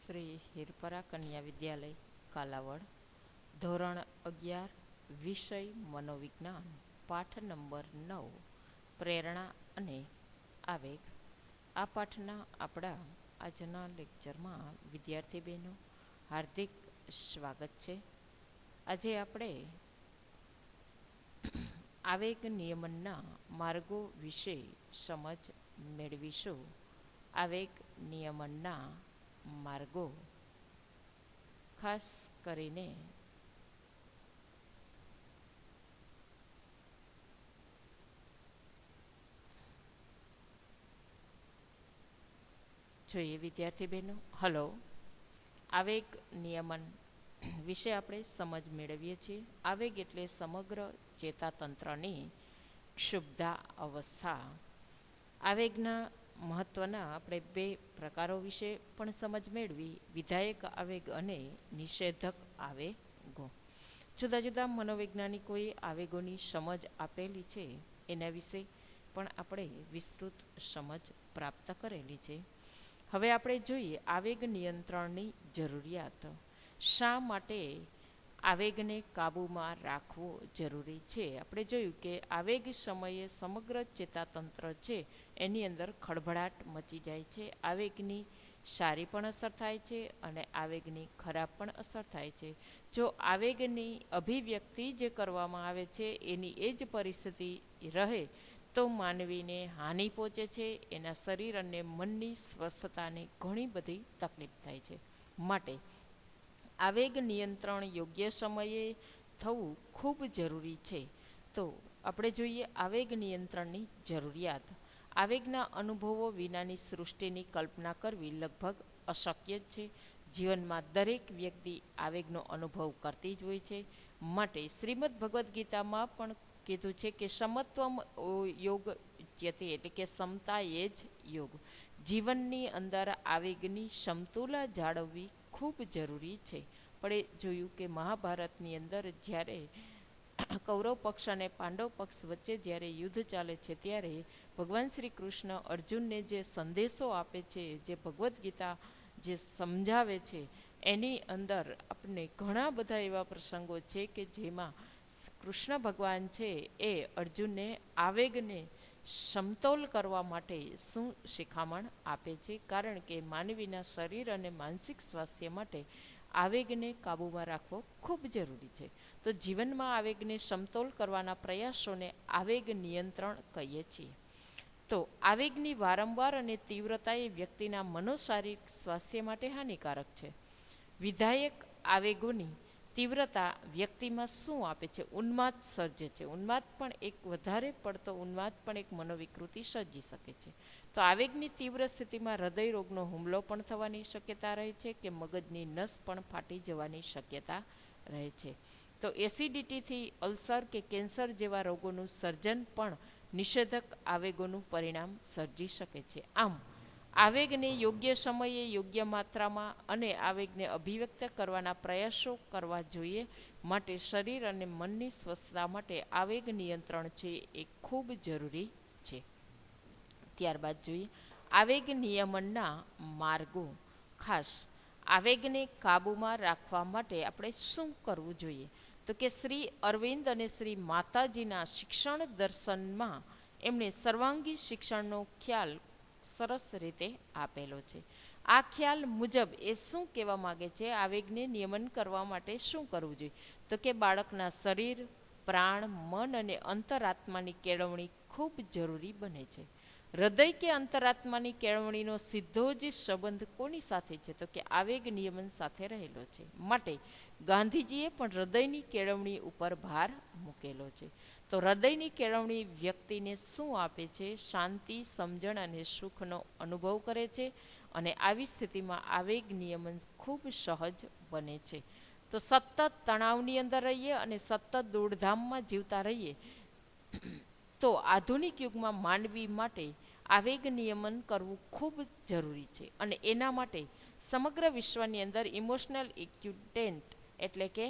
શ્રી હિરપરા કન્યા વિદ્યાલય કાલાવડ, ધોરણ 11, વિષય મનોવિજ્ઞાન, પાઠ નંબર 9, પ્રેરણા અને આવેગ. આ પાઠના આપણા આજના લેક્ચરમાં વિદ્યાર્થી બહેનો હાર્દિક સ્વાગત છે. આજે આપણે આવેગ નિયમનના માર્ગો વિશે સમજ મેળવીશું. આવેગ નિયમનના માર્ગો ખાસ કરીને જોઈએ વિદ્યાર્થી બહેનો. હલો, આવેગ નિયમન વિશે આપણે સમજ મેળવીએ છીએ. આવેગ એટલે સમગ્ર ચેતાતંત્રની ક્ષુબ્ધા અવસ્થા. આવેગના મહત્ત્વના આપણે બે પ્રકારો વિશે પણ સમજ મેળવી: વિધાયક આવેગ અને નિષેધક આવેગો. જુદા જુદા મનોવૈજ્ઞાનિકોએ આવેગોની સમજ આપેલી છે, એના વિશે પણ આપણે વિસ્તૃત સમજ પ્રાપ્ત કરેલી છે. હવે આપણે જોઈએ આવેગ નિયંત્રણની જરૂરિયાત. શા માટે આવેગને કાબૂમાં રાખવો જરૂરી છે? આપણે જોયું કે આવેગ સમયે સમગ્ર ચેતાતંત્ર છે એની અંદર ખળભળાટ મચી જાય છે. આવેગની સારી પણ અસર થાય છે અને આવેગની ખરાબ પણ અસર થાય છે. જો આવેગની અભિવ્યક્તિ જે કરવામાં આવે છે એની એ જ પરિસ્થિતિ રહે તો માનવીને હાનિ પહોંચે છે, એના શરીર અને મનની સ્વસ્થતાને ઘણી બધી તકલીફ થાય છે. માટે આવેગ નિયંત્રણ યોગ્ય સમયે થવું ખૂબ જરૂરી છે. તો આપણે જોઈએ આવેગ નિયંત્રણની જરૂરિયાત. આવેગના અનુભવો વિનાની સૃષ્ટિની કલ્પના કરવી લગભગ અશક્ય જ છે. જીવનમાં દરેક વ્યક્તિ આવેગનો અનુભવ કરતી જ હોય છે. માટે શ્રીમદ ભગવદ્ ગીતામાં પણ કીધું છે કે સમત્વમ યોગ ઉચ્યતે, એટલે કે સમતા એ જ યોગ. જીવનની અંદર આવેગની સમતુલા જાળવવી ખૂબ જરૂરી છે. આપણે જોયું કે મહાભારતની અંદર જ્યારે કૌરવ પક્ષ અને પાંડવ પક્ષ વચ્ચે જ્યારે યુદ્ધ ચાલે છે ત્યારે ભગવાન શ્રી કૃષ્ણ અર્જુનને જે સંદેશો આપે છે, જે ભગવદ્ ગીતા જે સમજાવે છે, એની અંદર આપણને ઘણા બધા એવા પ્રસંગો છે કે જેમાં કૃષ્ણ ભગવાન છે એ અર્જુનને આવેગને સમતોલ કરવા માટે શું શિખામણ આપે છે? કારણ કે માનવીના શરીર અને માનસિક સ્વાસ્થ્ય માટે આવેગને કાબૂમાં રાખવો ખૂબ જરૂરી છે. તો જીવનમાં આવેગને સમતોલ કરવાના પ્રયાસોને આવેગ નિયંત્રણ કહીએ છીએ. તો આવેગની વારંવાર અને તીવ્રતા એ વ્યક્તિના મનોશારીરિક સ્વાસ્થ્ય માટે હાનિકારક છે. વિધાયક આવેગોની તીવ્રતા વ્યક્તિમાં શું આપે છે? ઉન્માદ સર્જે છે. ઉન્માદ પણ એક વધારે પડતો ઉન્માદ પણ એક મનોવિકૃતિ સર્જી શકે છે. તો આવેગની તીવ્ર સ્થિતિમાં હૃદય રોગનો હુમલો પણ થવાની શક્યતા રહે છે કે મગજની નસ પણ ફાટી જવાની શક્યતા રહે છે. તો એસિડિટીથી અલ્સર કે કેન્સર જેવા રોગોનું સર્જન પણ નિષેધક આવેગોનું પરિણામ સર્જી શકે છે. આમ આવેગને યોગ્ય સમયે, યોગ્ય માત્રામાં અને આવેગને અભિવ્યક્ત કરવાના પ્રયાસો કરવા જોઈએ. માટે શરીર અને મનની સ્વસ્થતા માટે આવેગ નિયંત્રણ છે એ ખૂબ જરૂરી છે. ત્યારબાદ જોઈએ આવેગ નિયમનના માર્ગો. ખાસ આવેગને કાબૂમાં રાખવા માટે આપણે શું કરવું જોઈએ? તો કે શ્રી અરવિંદ અને શ્રી માતાજીના શિક્ષણ દર્શનમાં એમણે સર્વાંગી શિક્ષણનો ખ્યાલ સરસ રીતે આપેલો છે. આ ખ્યાલ મુજબ એ શું કહેવા માગે છે? આવેગને નિયમન કરવા માટે શું કરવું જોઈએ? તો કે બાળકના શરીર, પ્રાણ, મન અને અંતરાત્માની કેળવણી ખૂબ જરૂરી બને છે. હૃદય કે અંતરાત્માની કેળવણીનો સીધો જ સંબંધ કોની સાથે છે? તો કે આવેગ નિયમન સાથે રહેલો છે. માટે ગાંધીજીએ પણ હૃદયની કેળવણી ઉપર ભાર મૂકેલો છે. તો હૃદયની કેળવણી વ્યક્તિને શું આપે છે? શાંતિ, સમજણ અને સુખનો અનુભવ કરે છે અને આવી સ્થિતિમાં આવેગ નિયમન ખૂબ સહજ બને છે. તો સતત તણાવની અંદર રહીએ અને સતત દોડધામમાં જીવતા રહીએ તો આધુનિક યુગમાં માનવી માટે આવેગ નિયમન કરવું ખૂબ જરૂરી છે. અને એના માટે સમગ્ર વિશ્વની અંદર ઇમોશનલ ઇક્યુટેન્ટ એટલે કે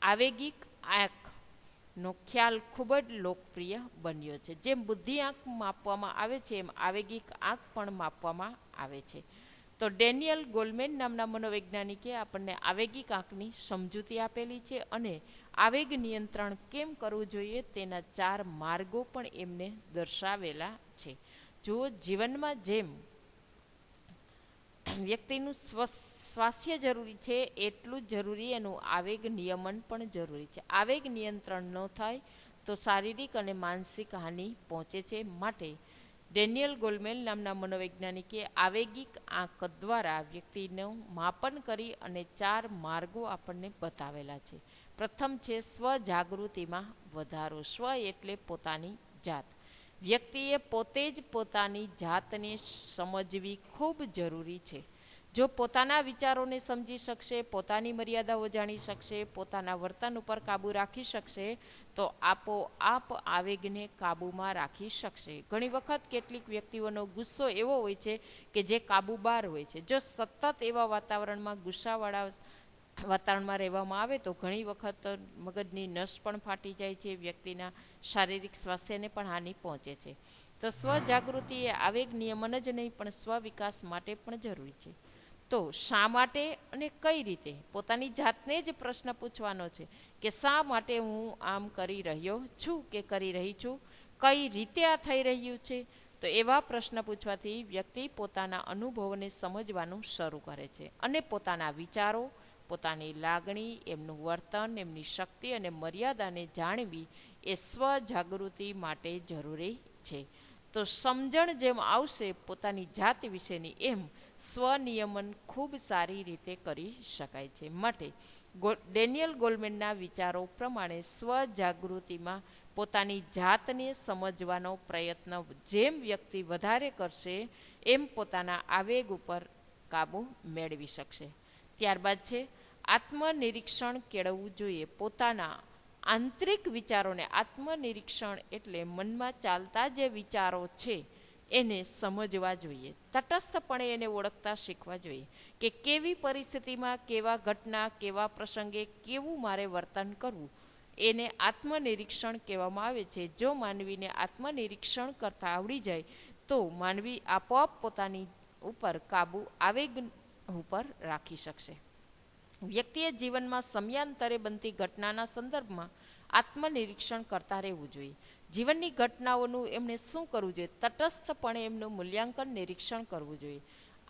આવેગિક આંકનો ખ્યાલ ખૂબ જ લોકપ્રિય બન્યો છે. જેમ બુદ્ધિ આંક માપવામાં આવે છે એમ આવેગિક આંક પણ માપવામાં આવે છે. તો ડેનિયલ ગોલમેન નામના મનોવૈજ્ઞાનિકે આપણને આવેગિક આંકની સમજૂતી આપેલી છે અને આવેગ નિયંત્રણ કેમ કરવું જોઈએ તેના 4 માર્ગો પણ એમને દર્શાવેલા છે. જો જીવનમાં જેમ વ્યક્તિનું સ્વાસ્થ્ય જરૂરી છે એટલું જ જરૂરી એનું આવેગ નિયમન પણ જરૂરી છે. આવેગ નિયંત્રણ ન થાય તો શારીરિક અને માનસિક હાનિ પહોંચે છે. માટે ડેનિયલ ગોલમેન નામના મનોવૈજ્ઞાનિકે આવેગિક આંક દ્વારા વ્યક્તિનું માપન કરી અને 4 માર્ગો આપણને બતાવેલા છે. પ્રથમ છે સ્વજાગૃતિમાં વધારો. સ્વ એટલે પોતાની જાત. વ્યક્તિએ પોતે જ પોતાની જાતને સમજવી ખૂબ જરૂરી છે. જો પોતાના વિચારોને સમજી શકશે, પોતાની મર્યાદાઓ જાણી શકશે, પોતાના વર્તન ઉપર કાબૂ રાખી શકશે તો આપોઆપ આવેગને કાબૂમાં રાખી શકશે. ઘણી વખત કેટલીક વ્યક્તિઓનો ગુસ્સો એવો હોય છે કે જે કાબૂ બહાર હોય છે. જો સતત એવા વાતાવરણમાં ગુસ્સાવાળા વાતાવરણમાં રહેવામાં આવે તો ઘણી વખત મગજની નસ પણ ફાટી જાય છે, વ્યક્તિના શારીરિક સ્વાસ્થ્યને પણ હાનિ પહોંચે છે. તો સ્વજાગૃતિ એ આવેગ નિયમન જ નહીં પણ સ્વવિકાસ માટે પણ જરૂરી છે. તો શા માટે અને કઈ રીતે પોતાની જાતને જ પ્રશ્ન પૂછવાનો છે કે શા માટે હું આમ કરી રહ્યો છું કે કરી રહી છું, કઈ રીતે આ થઈ રહ્યું છે. તો એવા પ્રશ્ન પૂછવાથી વ્યક્તિ પોતાના અનુભવોને સમજવાનું શરૂ કરે છે અને પોતાના વિચારો, પોતાની લાગણી, એમનું વર્તન, એમની શક્તિ અને મર્યાદાને જાણવી એ સ્વજાગૃતિ માટે જરૂરી છે. તો સમજણ જેમ આવશે પોતાની જાત વિશેની એમ સ્વનિયમન ખૂબ સારી રીતે કરી શકાય છે. માટે ડેનિયલ ગોલમેનના વિચારો પ્રમાણે સ્વજાગૃતિમાં પોતાની જાતને સમજવાનો પ્રયત્ન જેમ વ્યક્તિ વધારે કરશે એમ પોતાના આવેગ ઉપર કાબૂ મેળવી શકશે. ત્યારબાદ છે આત્મનિરીક્ષણ કેળવવું જોઈએ. પોતાના આંતરિક વિચારોને, આત્મનિરીક્ષણ એટલે મનમાં ચાલતા જે વિચારો છે એને સમજવા જોઈએ. તટસ્થપણે એને ઓળખતા શીખવા જોઈએ કે કેવી પરિસ્થિતિમાં, કેવા ઘટના, કેવા પ્રસંગે કેવું મારે વર્તન કરવું એને આત્મનિરીક્ષણ કહેવામાં આવે છે. જો માનવીને આત્મનિરીક્ષણ કરતાં આવડી જાય તો માનવી આપોઆપ પોતાની ઉપર કાબૂ આવેગ ઉપર રાખી શકશે. વ્યક્તિએ જીવનમાં સમયાંતરે બનતી ઘટનાના સંદર્ભમાં આત્મનિરીક્ષણ કરતા રહેવું જોઈએ. જીવનની ઘટનાઓનું એમણે શું કરવું જોઈએ? તટસ્થપણે એમનું મૂલ્યાંકન, નિરીક્ષણ કરવું જોઈએ.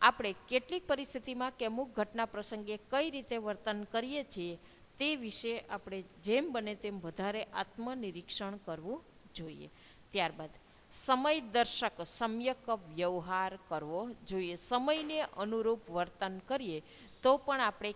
આપણે કેટલીક પરિસ્થિતિમાં કે અમુક ઘટના પ્રસંગે કઈ રીતે વર્તન કરીએ છીએ તે વિશે આપણે જેમ બને તેમ વધારે આત્મનિરીક્ષણ કરવું જોઈએ. ત્યારબાદ સમયદર્શક સમ્યક વ્યવહાર કરવો જોઈએ. સમયને અનુરૂપ વર્તન કરીએ તો પણ આપણે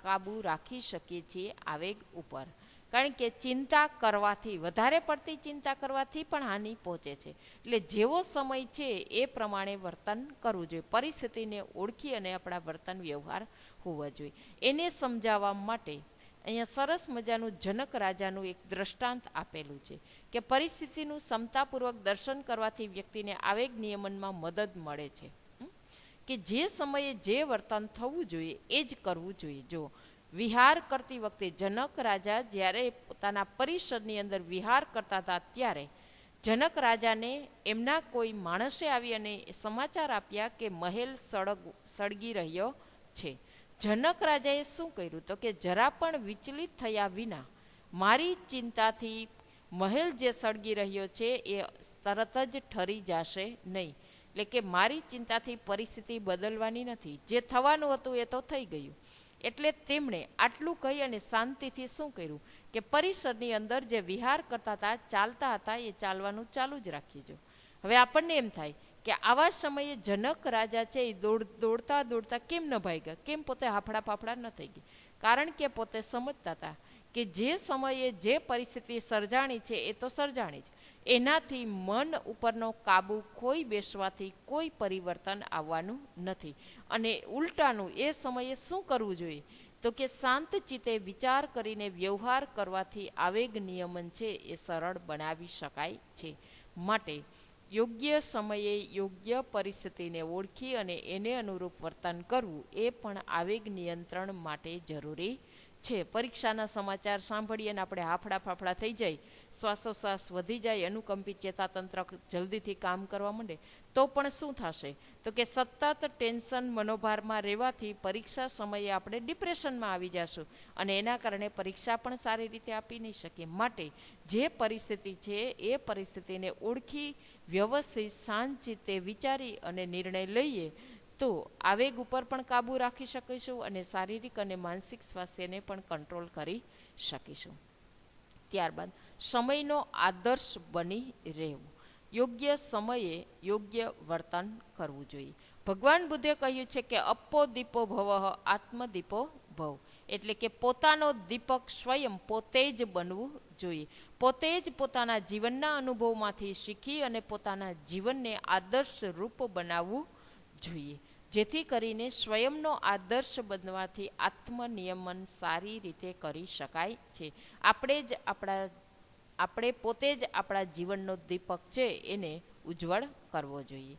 કાબૂ રાખી શકીએ છીએ આવેગ ઉપર. કારણ કે ચિંતા કરવાથી, વધારે પડતી ચિંતા કરવાથી પણ હાનિ પહોંચે છે. એટલે જેવો સમય છે એ પ્રમાણે વર્તન કરવું જોઈએ. પરિસ્થિતિને ઓળખી અને આપણા વર્તન વ્યવહાર હોવા જોઈએ. એને સમજાવવા માટે અહીંયા સરસ મજાનું જનક રાજાનું એક દ્રષ્ટાંત આપેલું છે કે પરિસ્થિતિનું ક્ષમતાપૂર્વક દર્શન કરવાથી વ્યક્તિને આવેગ નિયમનમાં મદદ મળે છે. કે જે સમયે જે વર્તન થવું જોઈએ એ જ કરવું જોઈએ. જો વિહાર કરતી વખતે જનક રાજા જ્યારે પોતાના પરિસરની અંદર વિહાર કરતા હતા ત્યારે જનક રાજાને એમના કોઈ માણસે આવી અને સમાચાર આપ્યા કે મહેલ સળગી રહ્યો છે. જનક રાજાએ શું કર્યું તો કે જરા પણ વિચલિત થયા વિના મારી ચિંતાથી મહેલ જે સળગી રહ્યો છે એ તરત જ ઠરી જશે નહીં. એટલે કે મારી ચિંતાથી પરિસ્થિતિ બદલવાની નથી, જે થવાનું હતું એ તો થઈ ગયું. એટલે તેમણે આટલું કહી અને શાંતિથી શું કર્યું કે પરિસરની અંદર જે વિહાર કરતા હતા, ચાલતા હતા, એ ચાલવાનું ચાલુ જ રાખીજો. હવે આપણને એમ થાય કે આવા સમયે જનક રાજા છે એ દોડતા દોડતા કેમ ન ભાગ્યા, કેમ પોતે હાફડા ફાફડા ન થઈ ગઈ? કારણ કે પોતે સમજતા હતા કે જે સમયે જે પરિસ્થિતિ સર્જાણી છે એ તો સર્જાણી જ. એનાથી મન ઉપરનો કાબુ કોઈ બેસવાથી કોઈ પરિવર્તન આવવાનું નથી. અને ઉલટાનું એ સમયે શું કરવું જોઈએ તો કે શાંત ચિત્તે વિચાર કરીને વ્યવહાર કરવાથી આવેગ નિયમન છે એ સરળ બનાવી શકાય છે. માટે યોગ્ય સમયે યોગ્ય પરિસ્થિતિને ઓળખી અને એને અનુરૂપ વર્તન કરવું એ પણ આવેગ નિયંત્રણ માટે જરૂરી છે. પરીક્ષાના સમાચાર સાંભળીએ અને આપણે હાફડા ફાફડા થઈ જાય, શ્વાસોશ્વાસ વધી જાય, અનુકંપિત ચેતાતંત્ર જલ્દીથી કામ કરવા માંડે, તો પણ શું થશે? તો કે સતત ટેન્શન મનોભારમાં રહેવાથી પરીક્ષા સમયે આપણે ડિપ્રેશનમાં આવી જશું અને એના કારણે પરીક્ષા પણ સારી રીતે આપી નહીં શકીએ. માટે જે પરિસ્થિતિ છે એ પરિસ્થિતિને ઓળખી વ્યવસ્થિત શાંતચિત્તે વિચારી અને નિર્ણય લઈએ તો આવેગ ઉપર પણ કાબૂ રાખી શકીશું અને શારીરિક અને માનસિક સ્વાસ્થ્યને પણ કંટ્રોલ કરી શકીશું. ત્યારબાદ સમયનો આદર્શ બની રહેવું. યોગ્ય સમયે યોગ્ય વર્તન કરવું જોઈએ. ભગવાન બુદ્ધે કહ્યું છે કે અપ્પો દીપો ભવ આત્મદીપો ભવ, એટલે કે પોતાનો દીપક સ્વયં પોતે જ બનવું જોઈએ. પોતે જ પોતાના જીવનના અનુભવમાંથી શીખી અને પોતાના જીવનને આદર્શ રૂપ બનાવવું જોઈએ, જેથી કરીને સ્વયંનો આદર્શ બનવાથી આત્મનિયમન સારી રીતે કરી શકાય છે. આપણે પોતે જ આપણા જીવનનો દીપક છે એને ઉજ્જવળ કરવો જોઈએ.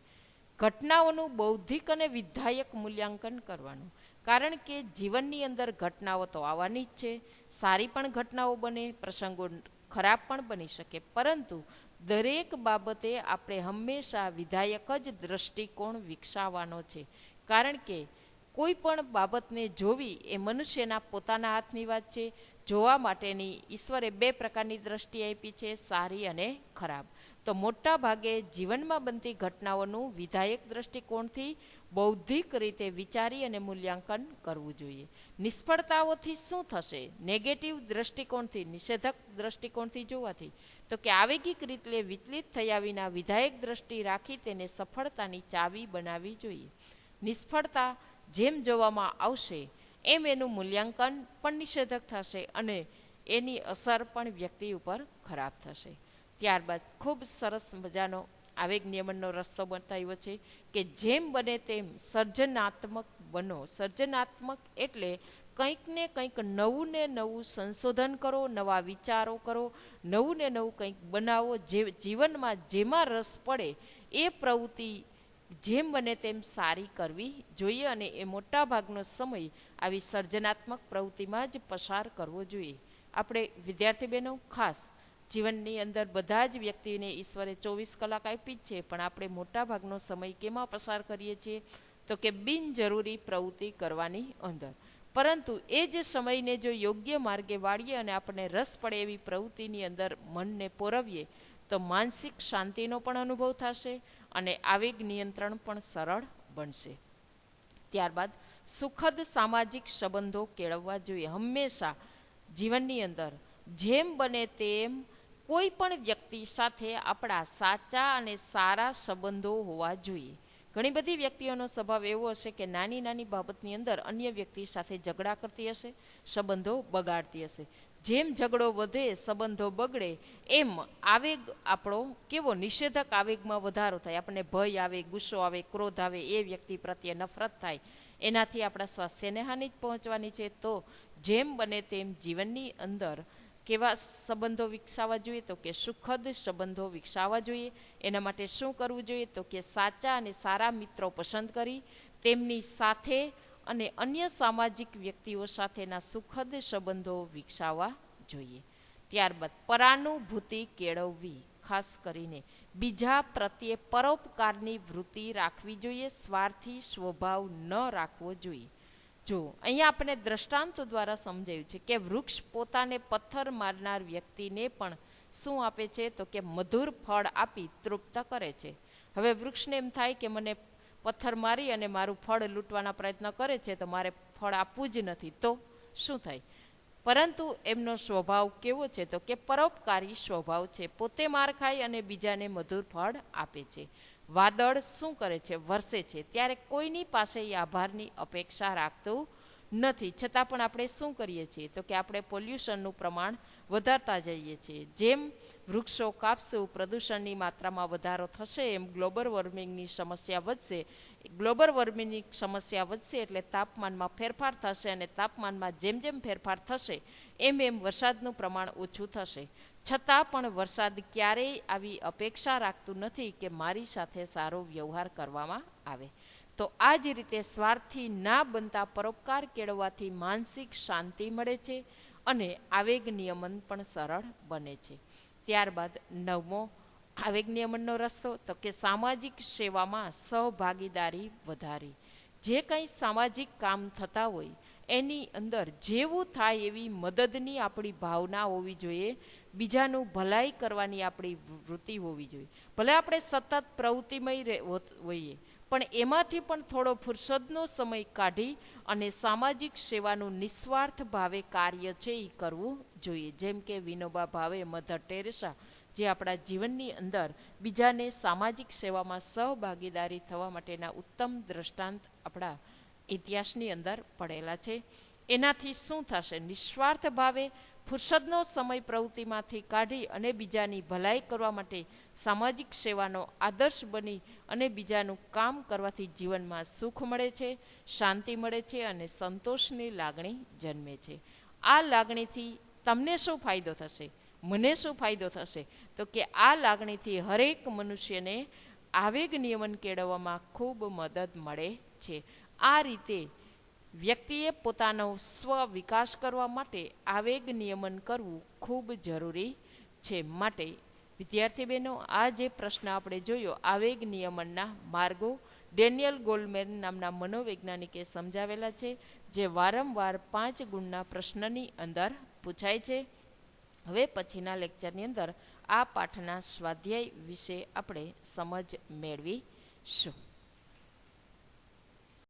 ઘટનાઓનું બૌદ્ધિક અને વિધાયક મૂલ્યાંકન કરવાનું, કારણ કે જીવનની અંદર ઘટનાઓ તો આવવાની જ છે. સારી પણ ઘટનાઓ બને, પ્રસંગો ખરાબ પણ બની શકે, પરંતુ દરેક બાબતે આપણે હંમેશા વિધાયક જ દ્રષ્ટિકોણ વિકસાવવાનો છે. કારણ કે કોઈ પણ બાબતને જોવી એ મનુષ્યના પોતાના હાથની વાત છે. જોવા માટેની ઈશ્વરે બે પ્રકારની દ્રષ્ટિ આપી છે, સારી અને ખરાબ. તો મોટા ભાગે જીવનમાં બનતી ઘટનાઓનું વિધાયક દ્રષ્ટિકોણથી બૌદ્ધિક રીતે વિચારી અને મૂલ્યાંકન કરવું જોઈએ. નિષ્ફળતાઓથી શું થશે? નેગેટિવ દ્રષ્ટિકોણથી, નિષેધક દ્રષ્ટિકોણથી જોવાથી, તો કે આવેગિક રીતે વિચલિત થયા વિના વિધાયક દ્રષ્ટિ રાખી તેને સફળતાની ચાવી બનાવવી જોઈએ. નિષ્ફળતા જેમ જોવામાં આવશે એમ એનું મૂલ્યાંકન પણ નિષેધક થશે અને એની અસર પણ વ્યક્તિ ઉપર ખરાબ થશે. ત્યારબાદ ખૂબ સરસ મજાનો આવેગ નિયમનનો રસ્તો બતાવ્યો છે કે જેમ બને તેમ સર્જનાત્મક બનો. સર્જનાત્મક એટલે કંઈક ને કંઈક નવું ને નવું સંશોધન કરો, નવા વિચારો કરો, નવું ને નવું કંઈક બનાવો. જે જીવનમાં જેમાં રસ પડે એ પ્રવૃત્તિ જેમ બને તેમ સારી કરવી જોઈએ અને એ મોટા ભાગનો સમય આવી સર્જનાત્મક પ્રવૃત્તિમાં જ પસાર કરવો જોઈએ. આપણે વિદ્યાર્થી બહેનો ખાસ જીવનની અંદર બધા જ વ્યક્તિને ઈશ્વરે 24 કલાક આપી જ છે, પણ આપણે મોટા ભાગનો સમય કેમાં પસાર કરીએ છીએ? તો કે બિનજરૂરી પ્રવૃત્તિ કરવાની અંદર. પરંતુ એ જ સમયને જો યોગ્ય માર્ગે વાળીએ અને આપણને રસ પડે એવી પ્રવૃત્તિની અંદર મનને પોરવીએ તો માનસિક શાંતિનો પણ અનુભવ થશે અને આવેગ નિયંત્રણ પણ સરળ બનશે. ત્યારબાદ સુખદ સામાજિક સંબંધો કેળવવા જોઈએ. હંમેશા જીવનની અંદર જેમ બને તેમ કોઈ પણ વ્યક્તિ સાથે આપણા સાચા અને સારા સંબંધો હોવા જોઈએ. ઘણી બધી વ્યક્તિઓનો સ્વભાવ એવો હશે કે નાની નાની બાબતની અંદર અન્ય વ્યક્તિ સાથે ઝઘડા કરતી હશે, સંબંધો બગાડતી હશે. જેમ ઝઘડો વધે, સંબંધો બગડે, એમ આવેગ આપણો કેવો નિષેધક આવેગમાં વધારો થાય. આપણને ભય આવે, ગુસ્સો આવે, ક્રોધ આવે, એ વ્યક્તિ પ્રત્યે નફરત થાય. એનાથી આપણા સ્વાસ્થ્યને હાનિ જ પહોંચવાની છે. તો જેમ બને તેમ જીવનની અંદર કેવા સંબંધો વિકસાવવા જોઈએ? તો કે સુખદ સંબંધો વિકસાવવા જોઈએ. એના માટે શું કરવું જોઈએ? તો કે સાચા અને સારા મિત્રો પસંદ કરી તેમની સાથે અને અન્ય સામાજિક વ્યક્તિઓ સાથેના સુખદ સંબંધો વિકસાવવા જોઈએ. ત્યારબાદ પરાનુભૂતિ કેળવવી. ખાસ કરીને બીજા પ્રત્યે પરોપકારની વૃત્તિ રાખવી જોઈએ. સ્વાર્થી સ્વભાવ ન રાખવો જોઈએ. જો અહીંયા આપણે દ્રષ્ટાંતો દ્વારા સમજાયું છે કે વૃક્ષ પોતાને પથ્થર મારનાર વ્યક્તિને પણ શું આપે છે? તો કે મધુર ફળ આપી તૃપ્ત કરે છે. હવે વૃક્ષને એમ થાય કે મને પથ્થર મારી અને મારું ફળ લૂંટવાના પ્રયત્ન કરે છે, તો મારે ફળ આપવું જ નથી, તો શું થાય? પરંતુ એમનો સ્વભાવ કેવો છે? તો કે પરોપકારી સ્વભાવ છે. પોતે માર ખાય અને બીજાને મધુર ફળ આપે છે. વાદળ શું કરે છે? વરસે છે, ત્યારે કોઈની પાસે આભારની અપેક્ષા રાખતું નથી. છતાં પણ આપણે શું કરીએ છીએ? તો કે આપણે પોલ્યુશનનું પ્રમાણ વધારતા જઈએ છીએ. જેમ વૃક્ષો કાપશું, પ્રદૂષણની માત્રામાં વધારો થશે, એમ ગ્લોબલ વોર્મિંગની સમસ્યા વધશે. ગ્લોબલ વોર્મિંગની સમસ્યા વધશે એટલે તાપમાનમાં ફેરફાર થશે અને તાપમાનમાં જેમ જેમ ફેરફાર થશે એમ એમ વરસાદનું પ્રમાણ ઓછું થશે. છતાં પણ વરસાદ ક્યારેય આવી અપેક્ષા રાખતું નથી કે મારી સાથે સારો વ્યવહાર કરવામાં આવે. તો આ જ રીતે સ્વાર્થી ના બનતા પરોપકાર કેળવવાથી માનસિક શાંતિ મળે છે અને આવેગ નિયમન પણ સરળ બને છે. ત્યારબાદ 9મો આવેગ નિયમનનો રસ્તો તો કે સામાજિક સેવામાં સહભાગીદારી વધારી. જે કંઈ સામાજિક કામ થતા હોય એની અંદર જેવું થાય એવી મદદની આપણી ભાવના હોવી જોઈએ, બીજાનું ભલાઈ કરવાની આપણી વૃત્તિ હોવી જોઈએ. ભલે આપણે સતત પ્રવૃત્તિમય હોઈએ, પણ એમાંથી પણ થોડો ફુરસદનો સમય કાઢી અને સામાજિક સેવાનું નિસ્વાર્થ ભાવે કાર્ય છે એ કરવું જોઈએ. જેમ કે વિનોબા ભાવે, મધર ટેરેસા, જે આપણા જીવનની અંદર બીજાને સામાજિક સેવામાં સહભાગીદારી થવા માટેના ઉત્તમ દ્રષ્ટાંત આપણા ઇતિહાસની અંદર પડેલા છે. એનાથી શું થશે? નિસ્વાર્થ ભાવે ફુરસદનો સમય પ્રવૃત્તિમાંથી કાઢી અને બીજાની ભલાઈ કરવા માટે સામાજિક સેવાનો આદર્શ બની અને બીજાનું કામ કરવાથી જીવનમાં સુખ મળે છે, શાંતિ મળે છે અને સંતોષની લાગણી જન્મે છે. આ લાગણીથી તમને શું ફાયદો થશે? મને શું ફાયદો થશે? તો કે આ લાગણીથી હરેક મનુષ્યને આવેગ નિયમન કેળવવામાં ખૂબ મદદ મળે છે. આ રીતે વ્યક્તિએ પોતાનો સ્વ વિકાસ કરવા માટે આવેગ નિયમન કરવું ખૂબ જરૂરી છે. માટે વિદ્યાર્થી બહેનો, આ જે પ્રશ્ન આપણે જોયો આવેગ નિયમનના માર્ગો ડેનિયલ ગોલમેન નામના મનોવૈજ્ઞાનિકે સમજાવેલા છે, જે વારંવાર 5 ગુણના પ્રશ્નની અંદર પૂછાય છે. હવે પછીના લેક્ચરની અંદર આ પાઠના સ્વાધ્યાય વિશે આપણે સમજ મેળવીશું.